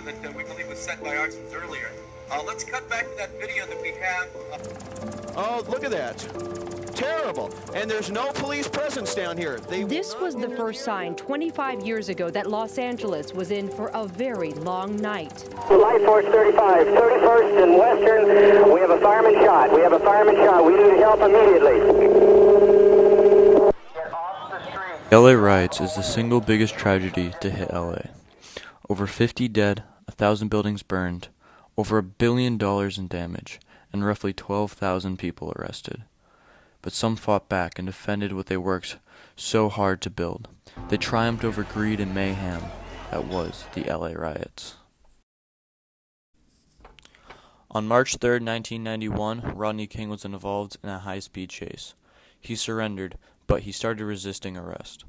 that we believe was sent by arsons earlier. Let's cut back to that video that we have. Oh, look at that. Terrible. And there's no police presence down here. This was the first sign 25 years ago that Los Angeles was in for a very long night. Light Force 35, 31st and Western. We have a fireman shot. We need help immediately. LA Riots is the single biggest tragedy to hit LA. Over 50 dead, 1,000 buildings burned, over $1 billion in damage, and roughly 12,000 people arrested. But some fought back and defended what they worked so hard to build. They triumphed over greed and mayhem that was the LA Riots. On March 3, 1991, Rodney King was involved in a high-speed chase. He surrendered, but he started resisting arrest.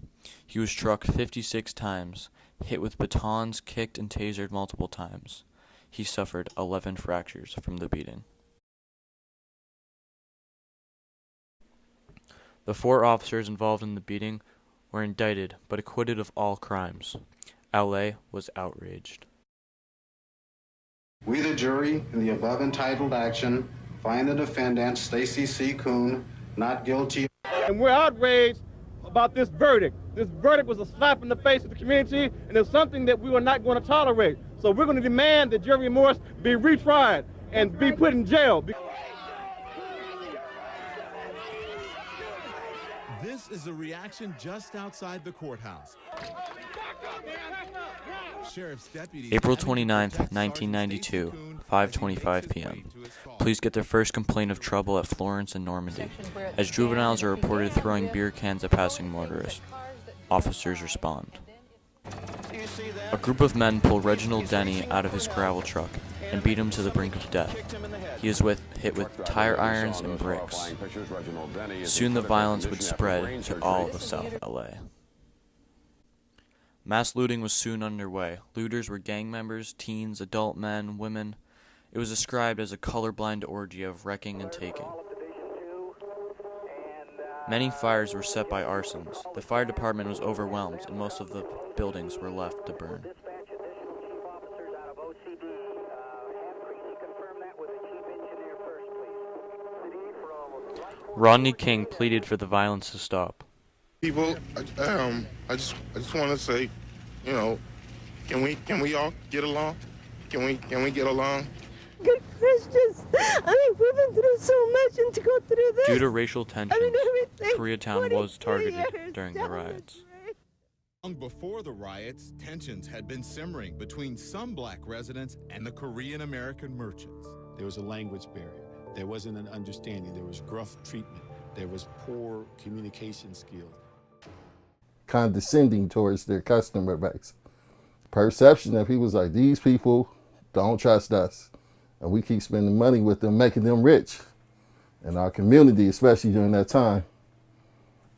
He was struck 56 times, hit with batons, kicked and tasered multiple times. He suffered 11 fractures from the beating. The 4 officers involved in the beating were indicted but acquitted of all crimes. LA was outraged. We, the jury, in the above entitled action, find the defendant, Stacy C. Kuhn, not guilty. And we're outraged about this verdict. This verdict was a slap in the face of the community, and it's something that we are not going to tolerate. So we're going to demand that Jerry Morse be retried and be put in jail. This is a reaction just outside the courthouse. Sheriff's deputies April 29th, 1992, 5:25 p.m. Police get their first complaint of trouble at Florence and Normandy, as juveniles are reported throwing beer cans at passing motorists. Officers respond. A group of men pull Reginald Denny out of his gravel truck and beat him to the brink of death. He is hit with tire irons and bricks. Soon the violence would spread to all of South LA. Mass looting was soon underway. Looters were gang members, teens, adult men, women. It was described as a colorblind orgy of wrecking and taking. Many fires were set by arsons. The fire department was overwhelmed, and most of the buildings were left to burn. Rodney King pleaded for the violence to stop. People, I just want to say, you know, can we all get along? Can we get along? Good Christians. I mean, we've been through so much, and to go through this. Due to racial tensions, Koreatown was targeted during the riots. Long before the riots, tensions had been simmering between some black residents and the Korean-American merchants. There was a language barrier. There wasn't an understanding. There was gruff treatment. There was poor communication skills. Condescending towards their customer base. Perception that people was like, these people don't trust us. And we keep spending money with them, making them rich. In our community, especially during that time,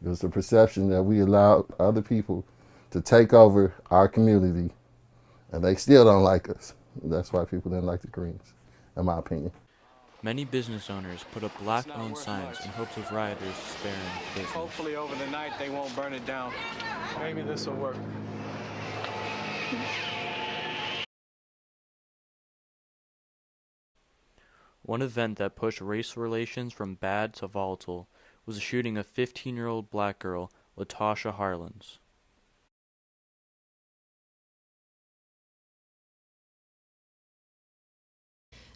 it was the perception that we allowed other people to take over our community. And they still don't like us. That's why people didn't like the Koreans, in my opinion. Many business owners put up black-owned signs in hopes of rioters sparing the business. Hopefully over the night they won't burn it down. Maybe this will work. One event that pushed race relations from bad to volatile was the shooting of 15-year-old black girl Latasha Harlins.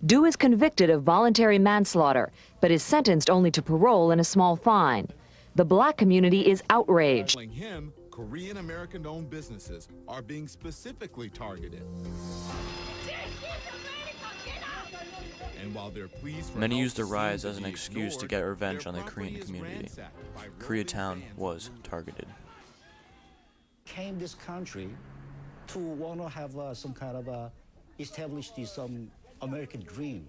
Dew is convicted of voluntary manslaughter, but is sentenced only to parole and a small fine. The black community is outraged. Him, Korean-American-owned businesses are being specifically targeted. And while they're pleased, many used the riots as an excuse to get revenge on the Korean community. Koreatown was targeted. Came this country to want to have some kind of establish this American dream.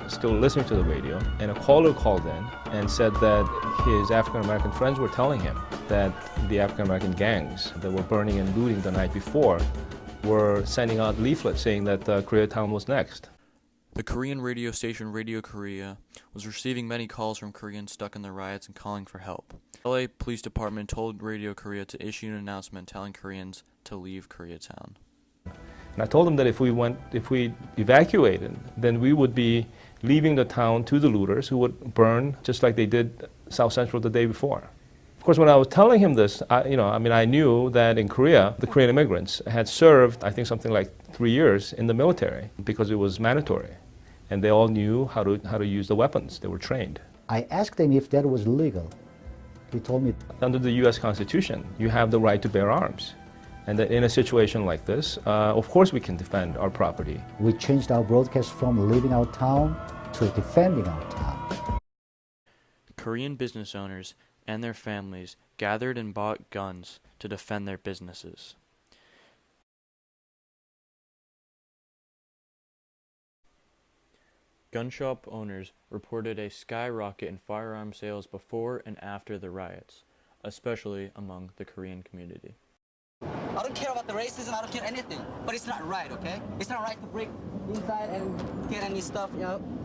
Still listening to the radio, and a caller called in and said that his African-American friends were telling him that the African-American gangs that were burning and looting the night before were sending out leaflets saying that Koreatown was next. The Korean radio station Radio Korea was receiving many calls from Koreans stuck in the riots and calling for help. The LA Police Department told Radio Korea to issue an announcement telling Koreans to leave Koreatown. And I told him that if we evacuated, then we would be leaving the town to the looters who would burn just like they did South Central the day before. Of course, when I was telling him this, I knew that in Korea, the Korean immigrants had served, I think, something like 3 years in the military because it was mandatory. And they all knew how to use the weapons. They were trained. I asked him if that was legal. He told me. Under the U.S. Constitution, you have the right to bear arms. And that in a situation like this, of course we can defend our property. We changed our broadcast from leaving our town to defending our town. Korean business owners and their families gathered and bought guns to defend their businesses. Gun shop owners reported a skyrocket in firearm sales before and after the riots, especially among the Korean community. I don't care about the racism, I don't care anything, but it's not right, okay? It's not right to break inside and get any stuff,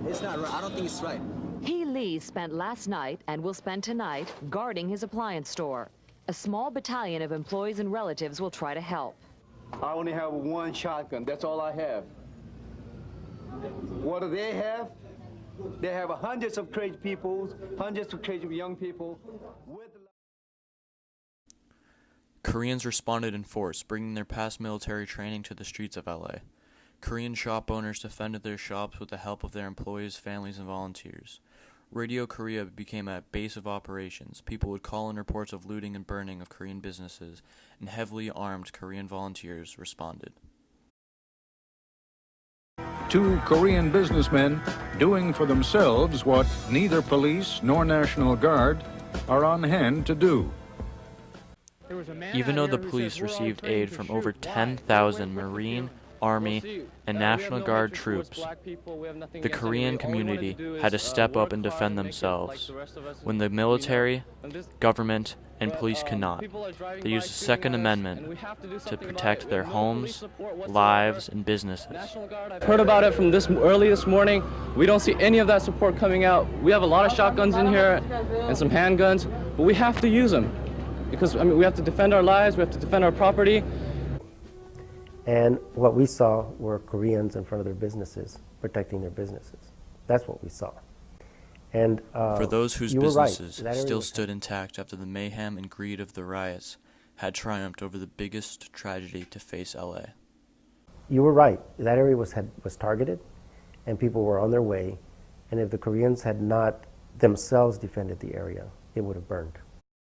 it's not right. I don't think it's right. Hee Lee spent last night and will spend tonight guarding his appliance store. A small battalion of employees and relatives will try to help. I only have one shotgun, that's all I have. What do they have? They have hundreds of crazy people, hundreds of crazy young people. Koreans responded in force, bringing their past military training to the streets of LA. Korean shop owners defended their shops with the help of their employees, families, and volunteers. Radio Korea became a base of operations. People would call in reports of looting and burning of Korean businesses, and heavily armed Korean volunteers responded. 2 Korean businessmen doing for themselves what neither police nor National Guard are on hand to do. Even though the police received aid from over 10,000 Marine, Army, and National Guard troops, the Korean community had to step up and defend themselves when the military, government, and police could not. They used the Second Amendment to protect their homes, lives, and businesses. I've heard about it from early this morning. We don't see any of that support coming out. We have a lot of shotguns in here and some handguns, but we have to use them because we have to defend our lives, we have to defend our property. And what we saw were Koreans in front of their businesses, protecting their businesses. That's what we saw. And for those whose businesses still stood intact after the mayhem and greed of the riots had triumphed over the biggest tragedy to face LA. You were right. That area was targeted, and people were on their way. And if the Koreans had not themselves defended the area, it would have burned.